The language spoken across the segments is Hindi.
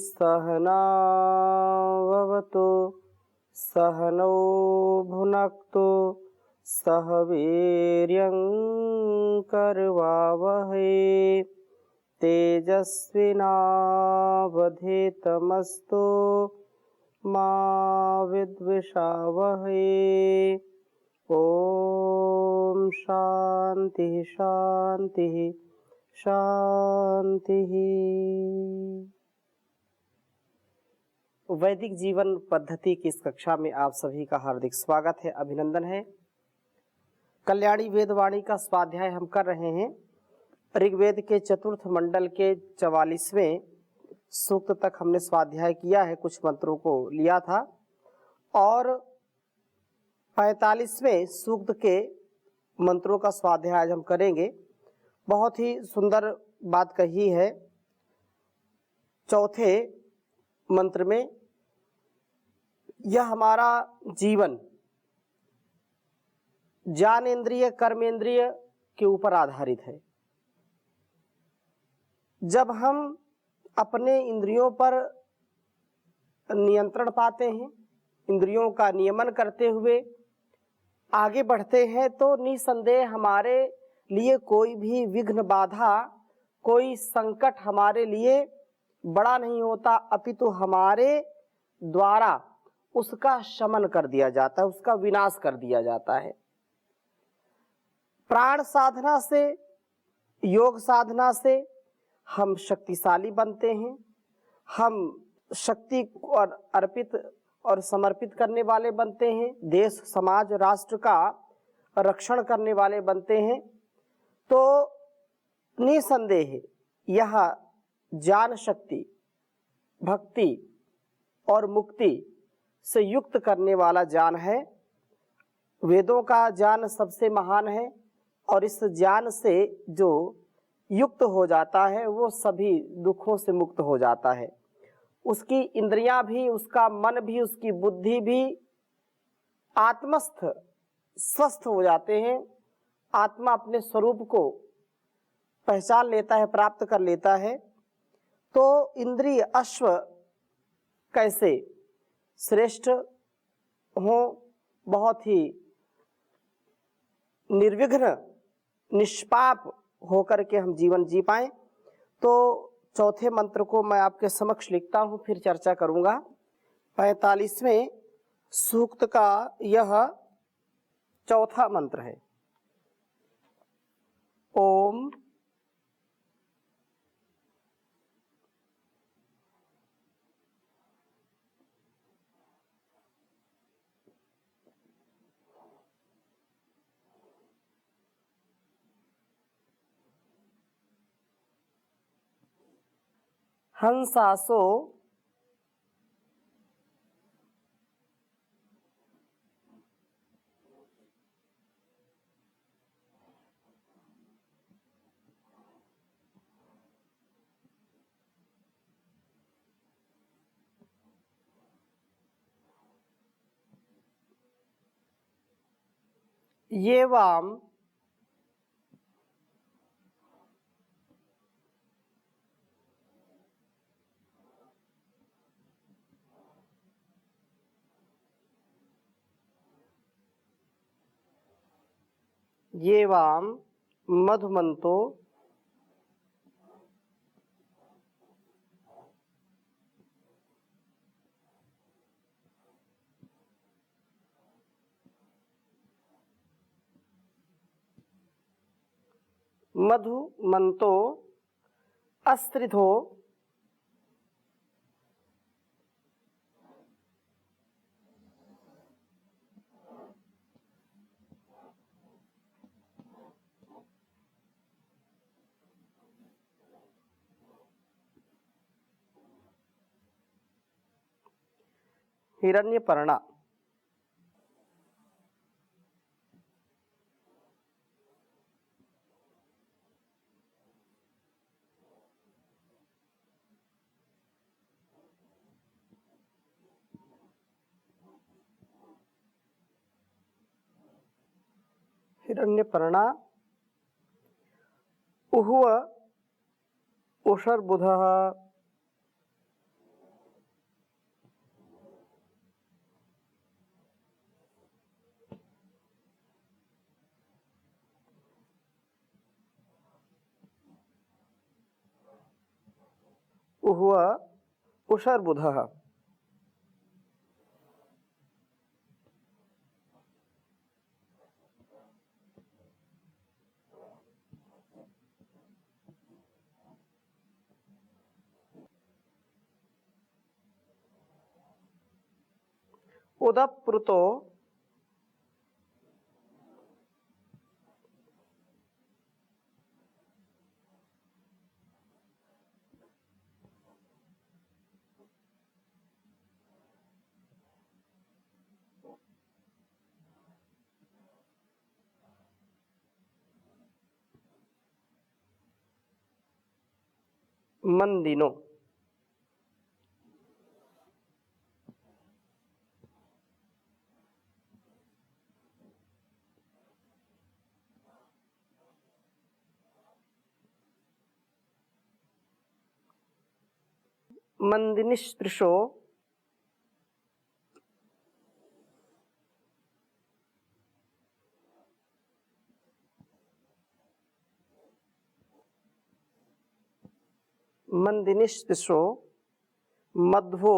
सहनाववतु सहनौ भुनक्तु सह वीर्यं करवावहै तेजस्विनावधीतमस्तु मा विद्विषावहै। ओम शांति शांति शांति। वैदिक जीवन पद्धति की इस कक्षा में आप सभी का हार्दिक स्वागत है, अभिनंदन है। कल्याणी वेदवाणी का स्वाध्याय हम कर रहे हैं। ऋग्वेद के चतुर्थ मंडल के 44वें सूक्त तक हमने स्वाध्याय किया है, कुछ मंत्रों को लिया था और 45वें सूक्त के मंत्रों का स्वाध्याय आज हम करेंगे। बहुत ही सुंदर बात कही है चौथे मंत्र में। यह हमारा जीवन ज्ञानेंद्रिय कर्मेंद्रिय के ऊपर आधारित है। जब हम अपने इंद्रियों पर नियंत्रण पाते हैं, इंद्रियों का नियमन करते हुए आगे बढ़ते हैं, तो निसंदेह हमारे लिए कोई भी विघ्न बाधा, कोई संकट हमारे लिए बड़ा नहीं होता, अपितु हमारे द्वारा उसका शमन कर दिया जाता है, उसका विनाश कर दिया जाता है। प्राण साधना से, योग साधना से हम शक्तिशाली बनते हैं, हम शक्ति और अर्पित और समर्पित करने वाले बनते हैं, देश समाज राष्ट्र का रक्षण करने वाले बनते हैं। तो निसंदेह यह ज्ञान शक्ति, भक्ति और मुक्ति से युक्त करने वाला ज्ञान है। वेदों का ज्ञान सबसे महान है और इस ज्ञान से जो युक्त हो जाता है वो सभी दुखों से मुक्त हो जाता है। उसकी इंद्रियां भी, उसका मन भी, उसकी बुद्धि भी आत्मस्थ स्वस्थ हो जाते हैं। आत्मा अपने स्वरूप को पहचान लेता है, प्राप्त कर लेता है। तो इंद्रिय अश्व कैसे श्रेष्ठ हो, बहुत ही निर्विघ्न निष्पाप होकर के हम जीवन जी पाएं। तो चौथे मंत्र को मैं आपके समक्ष लिखता हूं, फिर चर्चा करूंगा। 45वें सूक्त का यह चौथा मंत्र है। ओम हंसासो ये वाम ये वाम मधुमंतो मधुमंतो अस्त्रिधो हिरण्यपर्णा। हिरण्यपर्णा उहुव उषर्बुधः उह्व उषर्बुधः। उदप्रुतो मंदिनो। मंदिनिस्पृशो मंदिनिस्पृशो मध्वो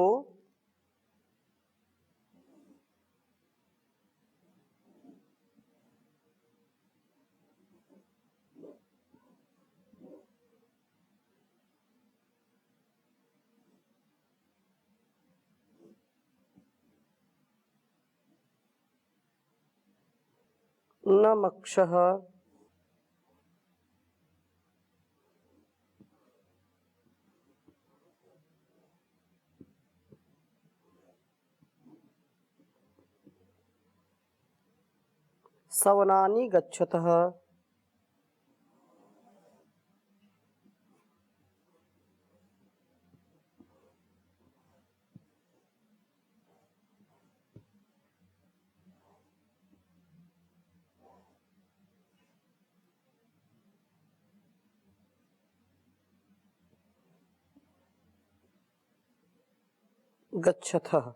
नमक्षः। सवनानि गच्छतः। गच्छतः।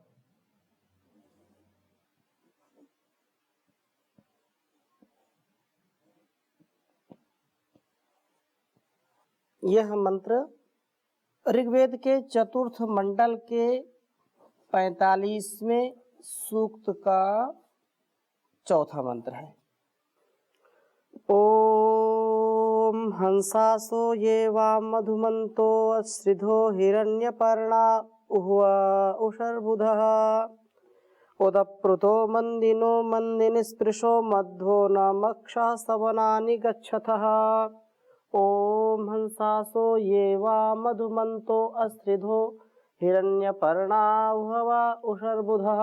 यह मंत्र ऋग्वेद के चतुर्थ मंडल के 45वें सूक्त का चौथा मंत्र है। ओम हंसासो ये वां मधुमन्तो अश्रिधो हिरण्यपर्णा उह्व उषर्बुधः। उदप्रुतो मंदिनो मंदिनिस्पृशो मध्वो नमक्षः सवनानि गच्छतः। ओम हंसासो ये वां मधुमन्तो अश्रिधो हिरण्यपर्णा उह्व उषर्बुधः।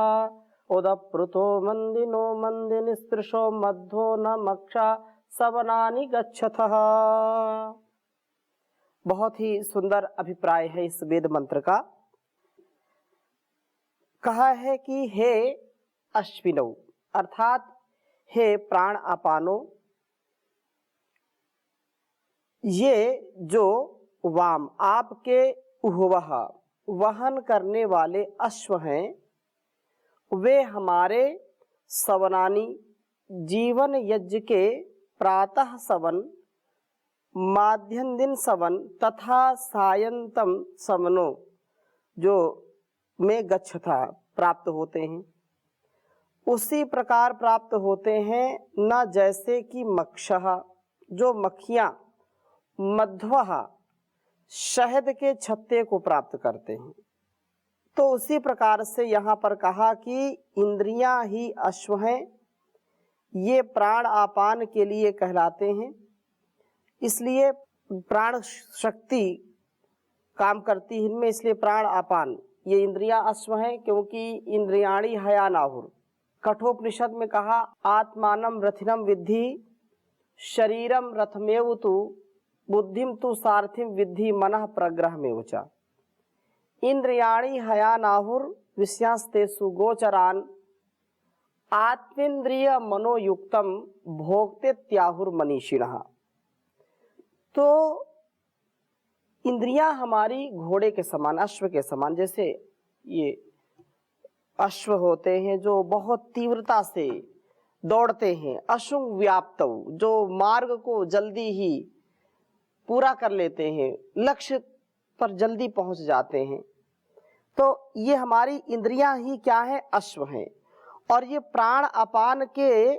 उदप्रुतो मंदिनो मंदिनिस्पृशो मध्वो नमक्षः सवनानि गच्छतः। बहुत ही सुंदर अभिप्राय है इस वेद मंत्र का। कहा है कि हे अश्विनौ अर्थात हे प्राण अपानो, ये जो वाम आपके उह्वः वहन करने वाले अश्व हैं, वे हमारे सवनानी जीवन यज्ञ के प्रातः सवन, माध्यम दिन सवन तथा सायंतम सवनो जो में गच्छता प्राप्त होते हैं, उसी प्रकार प्राप्त होते हैं। न जैसे कि मक्षः जो मक्खियाँ मध्वः शहद के छत्ते को प्राप्त करते हैं, तो उसी प्रकार से यहाँ पर कहा कि इंद्रियां ही अश्व हैं, ये प्राण आपान के लिए कहलाते हैं। इसलिए प्राण शक्ति काम करती है इनमें, इसलिए प्राण आपान ये इंद्रियां अश्व हैं, क्योंकि इंद्रियाणी हयानाहुर। कठोपनिषद में कहा आत्मानम रथिनम विद्धि शरीरम रथमेव तु बुद्धिम तु सारथिम विद्धि मनः प्रग्रह में उचा। इंद्रियाणी हयानाहुर विषयांस्तेषु गोचरान आत्मेन्द्रिय मनोयुक्तम भोक्ते त्याहुर मनीषिणः। तो इंद्रियां हमारी घोड़े के समान, अश्व के समान, जैसे ये अश्व होते हैं जो बहुत तीव्रता से दौड़ते हैं, अशुंग व्याप्तौ जो मार्ग को जल्दी ही पूरा कर लेते हैं, लक्ष्य पर जल्दी पहुंच जाते हैं। तो ये हमारी इंद्रियां ही क्या है, अश्व हैं। और ये प्राण अपान के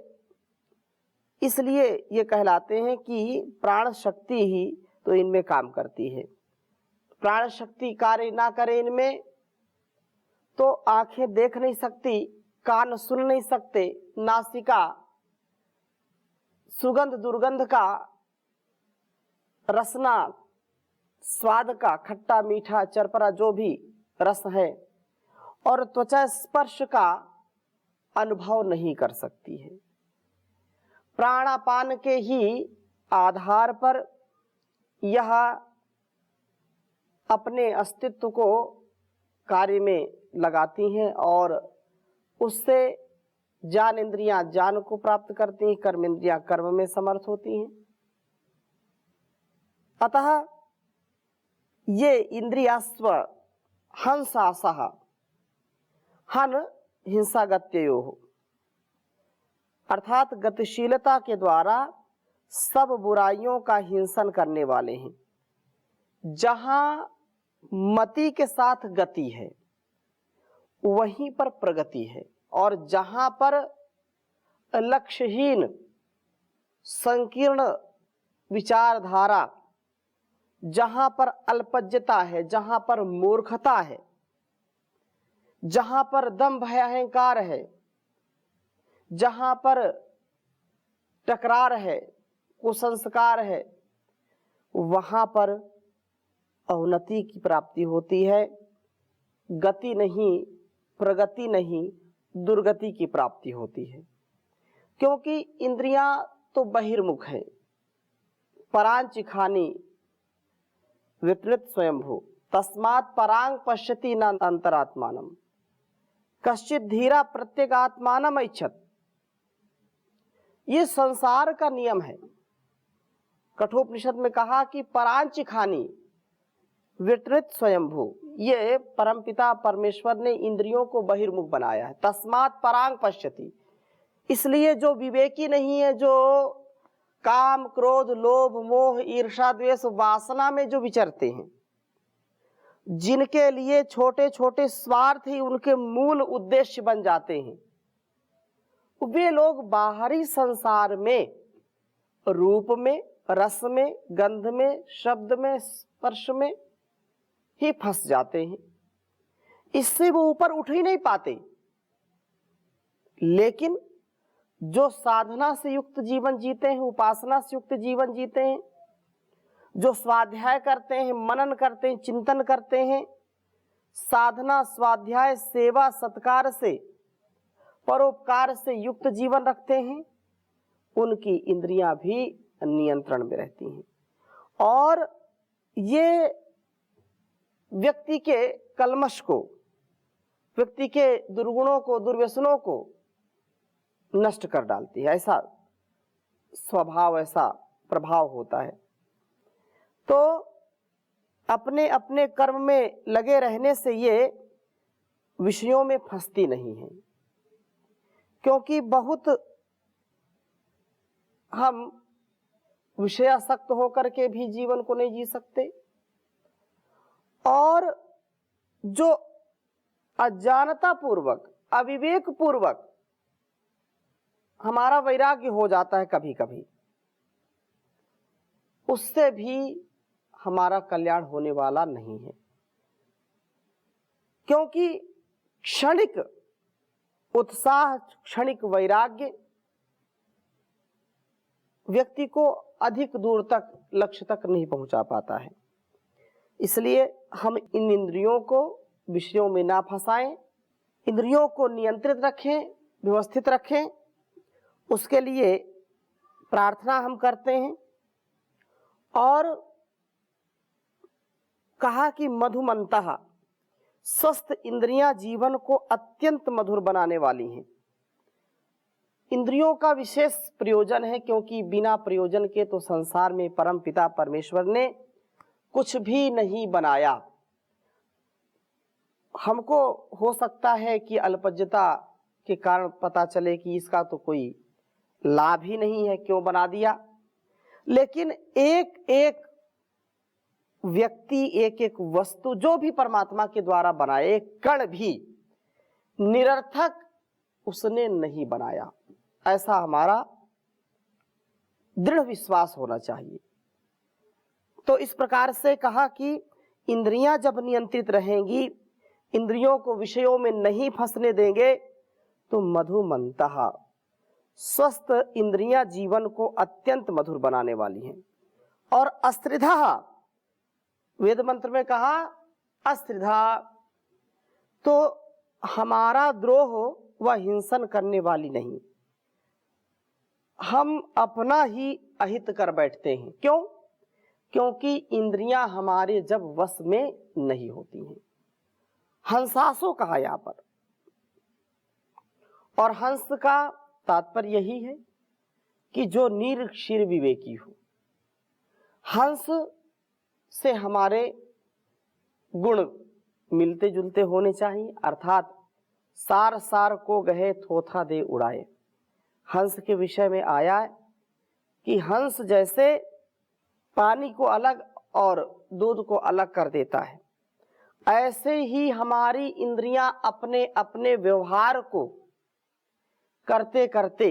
इसलिए ये कहलाते हैं कि प्राण शक्ति ही तो इनमें काम करती है। प्राण शक्ति कार्य ना करे इनमें तो आंखें देख नहीं सकती, कान सुन नहीं सकते, नासिका सुगंध दुर्गंध का, रसना स्वाद का, खट्टा मीठा चरपरा जो भी रस है, और त्वचा स्पर्श का अनुभव नहीं कर सकती है। प्राणापान के ही आधार पर यह अपने अस्तित्व को कार्य में लगाती हैं और उससे ज्ञान इंद्रियां ज्ञान को प्राप्त करती हैं, कर्म इंद्रियां कर्म में समर्थ होती हैं। अतः ये इंद्रियास्व हंसासह हन हिंसा गत्ययो, अर्थात गतिशीलता के द्वारा सब बुराइयों का हिंसन करने वाले हैं। जहां मति के साथ गति है वहीं पर प्रगति है, और जहां पर लक्ष्यहीन संकीर्ण विचारधारा, जहां पर अल्पज्यता है, जहां पर मूर्खता है, जहां पर दंभ है, अहंकार है, जहां पर टकरार है, कुसंस्कार है, वहां पर अवनति की प्राप्ति होती है। गति नहीं, प्रगति नहीं, दुर्गति की प्राप्ति होती है। क्योंकि इंद्रियां तो बहिर्मुख है। परांचिखानी विपरीत स्वयंभू तस्मात् परांग पश्यति न अंतरात्मानम कश्चित धीरा प्रत्येगात्मानम ऐच्छत। ये संसार का नियम है। कठोपनिषद में कहा कि परांचिखानी विपरीत स्वयंभू, ये परमपिता परमेश्वर ने इंद्रियों को बहिर्मुख बनाया है। तस्मात् परांग पश्यति, इसलिए जो विवेकी नहीं है, जो काम क्रोध लोभ मोह ईर्षा द्वेष वासना में जो विचरते हैं, जिनके लिए छोटे छोटे स्वार्थ ही उनके मूल उद्देश्य बन जाते हैं, वे लोग बाहरी संसार में रूप में, रस में, गंध में, शब्द में, स्पर्श में ही फंस जाते हैं। इससे वो ऊपर उठ ही नहीं पाते। लेकिन जो साधना से युक्त जीवन जीते हैं, उपासना से युक्त जीवन जीते हैं, जो स्वाध्याय करते हैं, मनन करते हैं, चिंतन करते हैं, साधना स्वाध्याय सेवा सत्कार से परोपकार से युक्त जीवन रखते हैं, उनकी इंद्रियां भी नियंत्रण में रहती हैं। और ये व्यक्ति के कलमश को, व्यक्ति के दुर्गुणों को, दुर्व्यसनों को नष्ट कर डालती है। ऐसा स्वभाव, ऐसा प्रभाव होता है। तो अपने अपने कर्म में लगे रहने से ये विषयों में फंसती नहीं है। क्योंकि बहुत हम विषयासक्त होकर के भी जीवन को नहीं जी सकते, और जो अज्ञानता पूर्वक, अविवेक पूर्वक हमारा वैराग्य हो जाता है कभी कभी, उससे भी हमारा कल्याण होने वाला नहीं है। क्योंकि क्षणिक उत्साह, क्षणिक वैराग्य व्यक्ति को अधिक दूर तक, लक्ष्य तक नहीं पहुंचा पाता है। इसलिए हम इन इंद्रियों को विषयों में ना फंसाएं, इंद्रियों को नियंत्रित रखें, व्यवस्थित रखें। उसके लिए प्रार्थना हम करते हैं। और कहा कि मधुमंतः, स्वस्थ इंद्रियां जीवन को अत्यंत मधुर बनाने वाली हैं। इंद्रियों का विशेष प्रयोजन है, क्योंकि बिना प्रयोजन के तो संसार में परम पिता परमेश्वर ने कुछ भी नहीं बनाया। हमको हो सकता है कि अल्पज्यता के कारण पता चले कि इसका तो कोई लाभ ही नहीं है, क्यों बना दिया। लेकिन एक एक व्यक्ति, एक एक वस्तु जो भी परमात्मा के द्वारा बनाए, एक कण भी निरर्थक उसने नहीं बनाया, ऐसा हमारा दृढ़ विश्वास होना चाहिए। तो इस प्रकार से कहा कि इंद्रियां जब नियंत्रित रहेंगी, इंद्रियों को विषयों में नहीं फंसने देंगे, तो मधुमन्तः, स्वस्थ इंद्रियां जीवन को अत्यंत मधुर बनाने वाली हैं। और अस्त्रिधः, वेद मंत्र में कहा अस्त्रिधा, तो हमारा द्रोह व हिंसन करने वाली नहीं, हम अपना ही अहित कर बैठते हैं। क्यों? क्योंकि इंद्रियां हमारे जब वश में नहीं होती हैं। हंसासो कहा यहां पर, और हंस का तात्पर्य यही है कि जो निरक्षीर विवेकी हो। हंस से हमारे गुण मिलते जुलते होने चाहिए, अर्थात सार सार को गहे थोथा दे उड़ाए। हंस के विषय में आया है कि हंस जैसे पानी को अलग और दूध को अलग कर देता है, ऐसे ही हमारी इंद्रियां अपने अपने व्यवहार को करते करते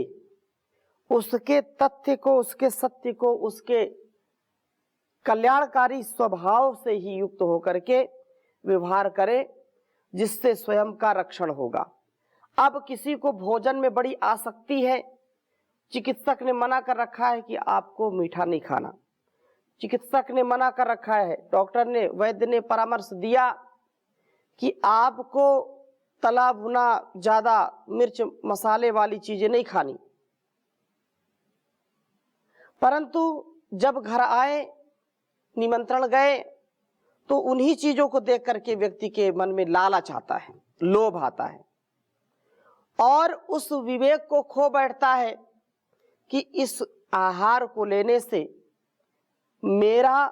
उसके तथ्य को, उसके सत्य को, उसके कल्याणकारी स्वभाव से ही युक्त होकर के व्यवहार करे, जिससे स्वयं का रक्षण होगा। अब किसी को भोजन में बड़ी आसक्ति है, चिकित्सक ने मना कर रखा है कि आपको मीठा नहीं खाना, चिकित्सक ने मना कर रखा है, डॉक्टर ने, वैद्य ने परामर्श दिया कि आपको तला भुना, ज्यादा मिर्च मसाले वाली चीजें नहीं खानी, परंतु जब घर आए, निमंत्रण गए, तो उन्हीं चीजों को देख करके व्यक्ति के मन में लालच आता है, लोभ आता है, और उस विवेक को खो बैठता है कि इस आहार को लेने से मेरा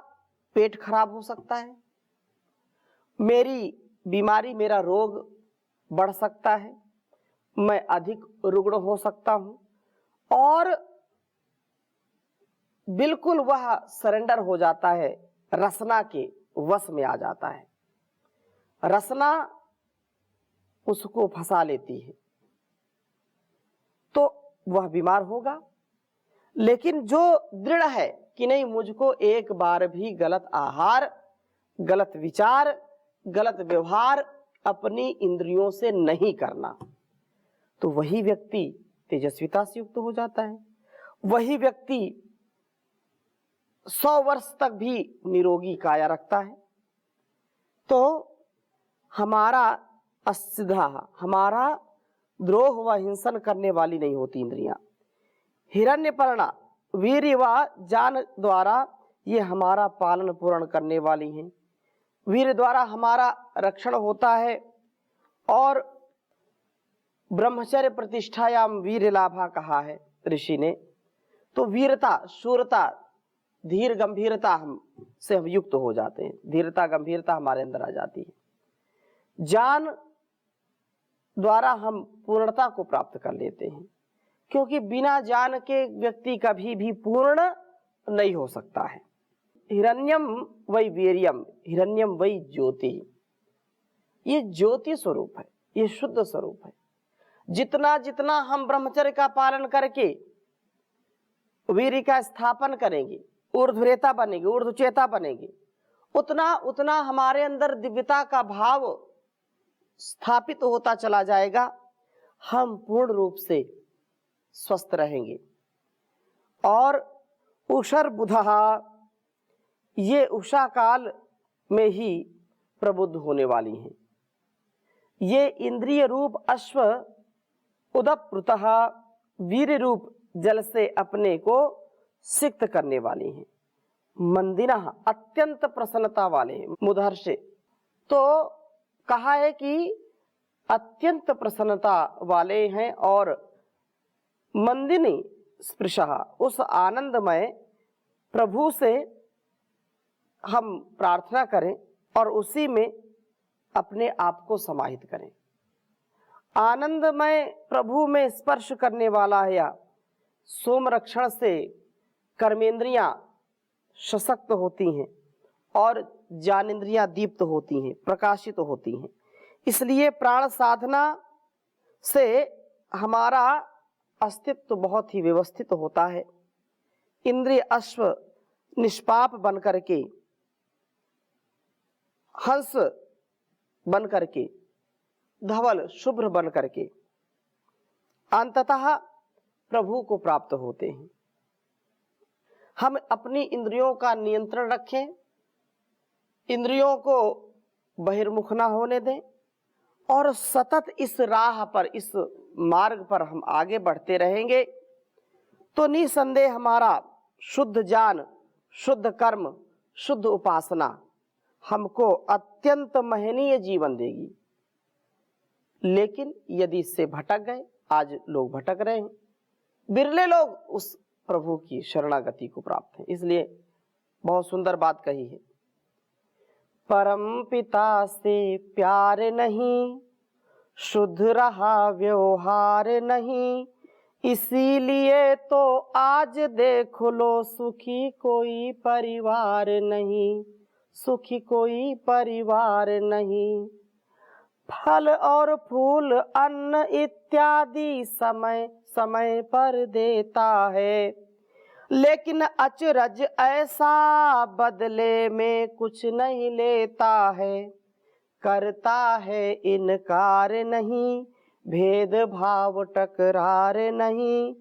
पेट खराब हो सकता है, मेरी बीमारी, मेरा रोग बढ़ सकता है, मैं अधिक रुग्ण हो सकता हूं, और बिल्कुल वह सरेंडर हो जाता है, रसना के वश में आ जाता है। रसना उसको फंसा लेती है, तो वह बीमार होगा। लेकिन जो दृढ़ है कि नहीं, मुझको एक बार भी गलत आहार, गलत विचार, गलत व्यवहार अपनी इंद्रियों से नहीं करना, तो वही व्यक्ति तेजस्विता से युक्त हो जाता है। वही व्यक्ति 100 वर्ष तक भी निरोगी काया रखता है। तो हमारा अस्त्रिधा, हमारा द्रोह व हिंसन करने वाली नहीं होती इंद्रियां। हिरण्यपर्णा, वीर्य व जान द्वारा ये हमारा पालन पूर्ण करने वाली हैं। वीर्य द्वारा हमारा रक्षण होता है, और ब्रह्मचर्य प्रतिष्ठायाम वीर्य लाभा कहा है ऋषि ने। तो वीरता, शूरता, धीर गंभीरता से हम युक्त हो जाते हैं, धीरता गंभीरता हमारे अंदर आ जाती है। जान द्वारा हम पूर्णता को प्राप्त कर लेते हैं, क्योंकि बिना ज्ञान के व्यक्ति कभी भी पूर्ण नहीं हो सकता है। हिरण्यम वै वीर्यम, हिरण्यम वै ज्योति, ये ज्योति स्वरूप है, ये शुद्ध स्वरूप है। जितना जितना हम ब्रह्मचर्य का पालन करके वीर्य का स्थापन करेंगे, ऊर्ध्वरेता बनेगी, ऊर्ध्वचेता बनेगी, उतना उतना हमारे अंदर दिव्यता का भाव स्थापित होता चला जाएगा, हम पूर्ण रूप से स्वस्थ रहेंगे। और उषर बुधः, ये उषा काल में ही प्रबुद्ध होने वाली हैं। ये इंद्रिय रूप अश्व उदप्रुतः, वीर रूप जल से अपने को सिक्त करने वाली हैं। मंदिनः, अत्यंत प्रसन्नता वाले हैं। मुदहर्षे, तो कहा है कि अत्यंत प्रसन्नता वाले हैं। और मंदिनी स्पृशः, उस आनंदमय प्रभु से हम प्रार्थना करें और उसी में अपने आप को समाहित करें। आनंदमय प्रभु में स्पर्श करने वाला है, या सोम रक्षण से कर्मेंद्रियां सशक्त होती हैं और ज्ञानेंद्रियां दीप्त होती हैं, प्रकाशित होती हैं। इसलिए प्राण साधना से हमारा अस्तित्व बहुत ही व्यवस्थित होता है। इंद्रिय अश्व निष्पाप बन करके, हंस बन करके, धवल शुभ्र बन करके अंततः प्रभु को प्राप्त होते हैं। हम अपनी इंद्रियों का नियंत्रण रखें, इंद्रियों को बहिर्मुख ना होने दें और सतत इस राह पर, इस मार्ग पर हम आगे बढ़ते रहेंगे तो निसंदेह हमारा शुद्ध ज्ञान, शुद्ध कर्म, शुद्ध उपासना हमको अत्यंत महनीय जीवन देगी। लेकिन यदि इससे भटक गए, आज लोग भटक रहे हैं, बिरले लोग उस प्रभु की शरणागति को प्राप्त हैं। इसलिए बहुत सुंदर बात कही है, परम पिता से प्यार नहीं, शुद्ध रहा व्यवहार नहीं, इसीलिए तो आज देख लो सुखी कोई परिवार नहीं, सुखी कोई परिवार नहीं। फल और फूल अन्न इत्यादि समय समय पर देता है, लेकिन अचरज ऐसा बदले में कुछ नहीं लेता है। करता है इनकार नहीं, भेदभाव टकरार नहीं,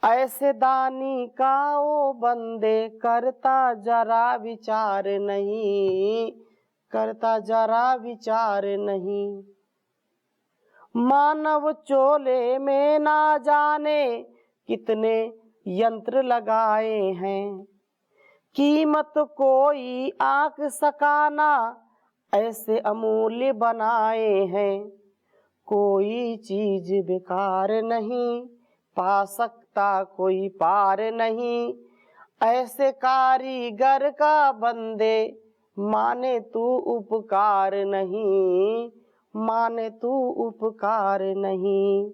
ऐसे दानी का वो बंदे करता जरा विचार नहीं, करता जरा विचार नहीं। मानव चोले में ना जाने कितने यंत्र लगाए हैं, कीमत कोई आंक सकाना ऐसे अमूल्य बनाए हैं। कोई चीज बेकार नहीं, पा सकता कोई पार नहीं, ऐसे कारीगर का बंदे माने तू उपकार नहीं, माने तू उपकार नहीं।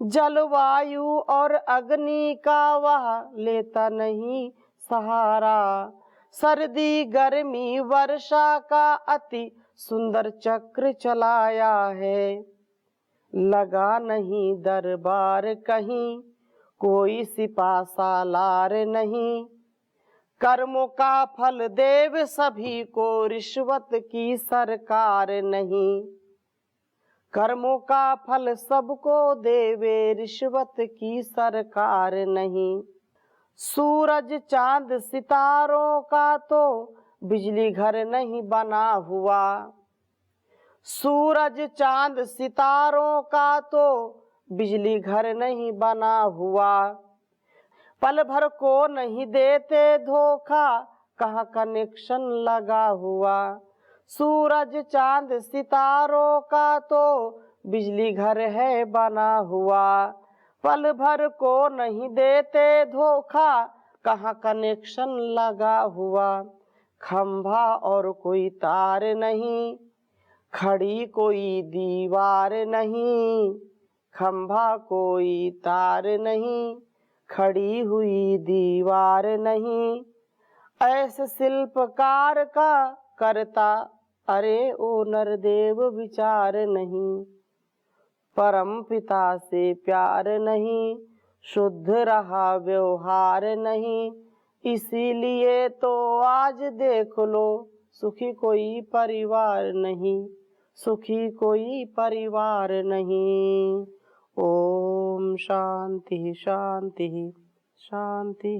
जलवायु और अग्नि का वह लेता नहीं सहारा, सर्दी गर्मी वर्षा का अति सुंदर चक्र चलाया है। लगा नहीं दरबार कहीं, कोई सिपा सालार नहीं, कर्मों का फल देव सभी को, रिश्वत की सरकार नहीं। कर्मों का फल सबको देवे, रिश्वत की सरकार नहीं। सूरज चांद सितारों का तो बिजली घर नहीं बना हुआ, सूरज चांद सितारों का तो बिजली घर नहीं बना हुआ। पल भर को नहीं देते धोखा, कहाँ कनेक्शन लगा हुआ। सूरज चांद सितारों का तो बिजली घर है बना हुआ, पल भर को नहीं देते धोखा, कहाँ कनेक्शन लगा हुआ। खंभा और कोई तार नहीं, खड़ी कोई दीवार नहीं, खंभा कोई तार नहीं, खड़ी हुई दीवार नहीं। ऐसे शिल्पकार का करता अरे ओ नरदेव विचार नहीं। परम पिता से प्यार नहीं, शुद्ध रहा व्यवहार नहीं, इसीलिए तो आज देख लो सुखी कोई परिवार नहीं, सुखी कोई परिवार नहीं। ओम शांति शांति शांति।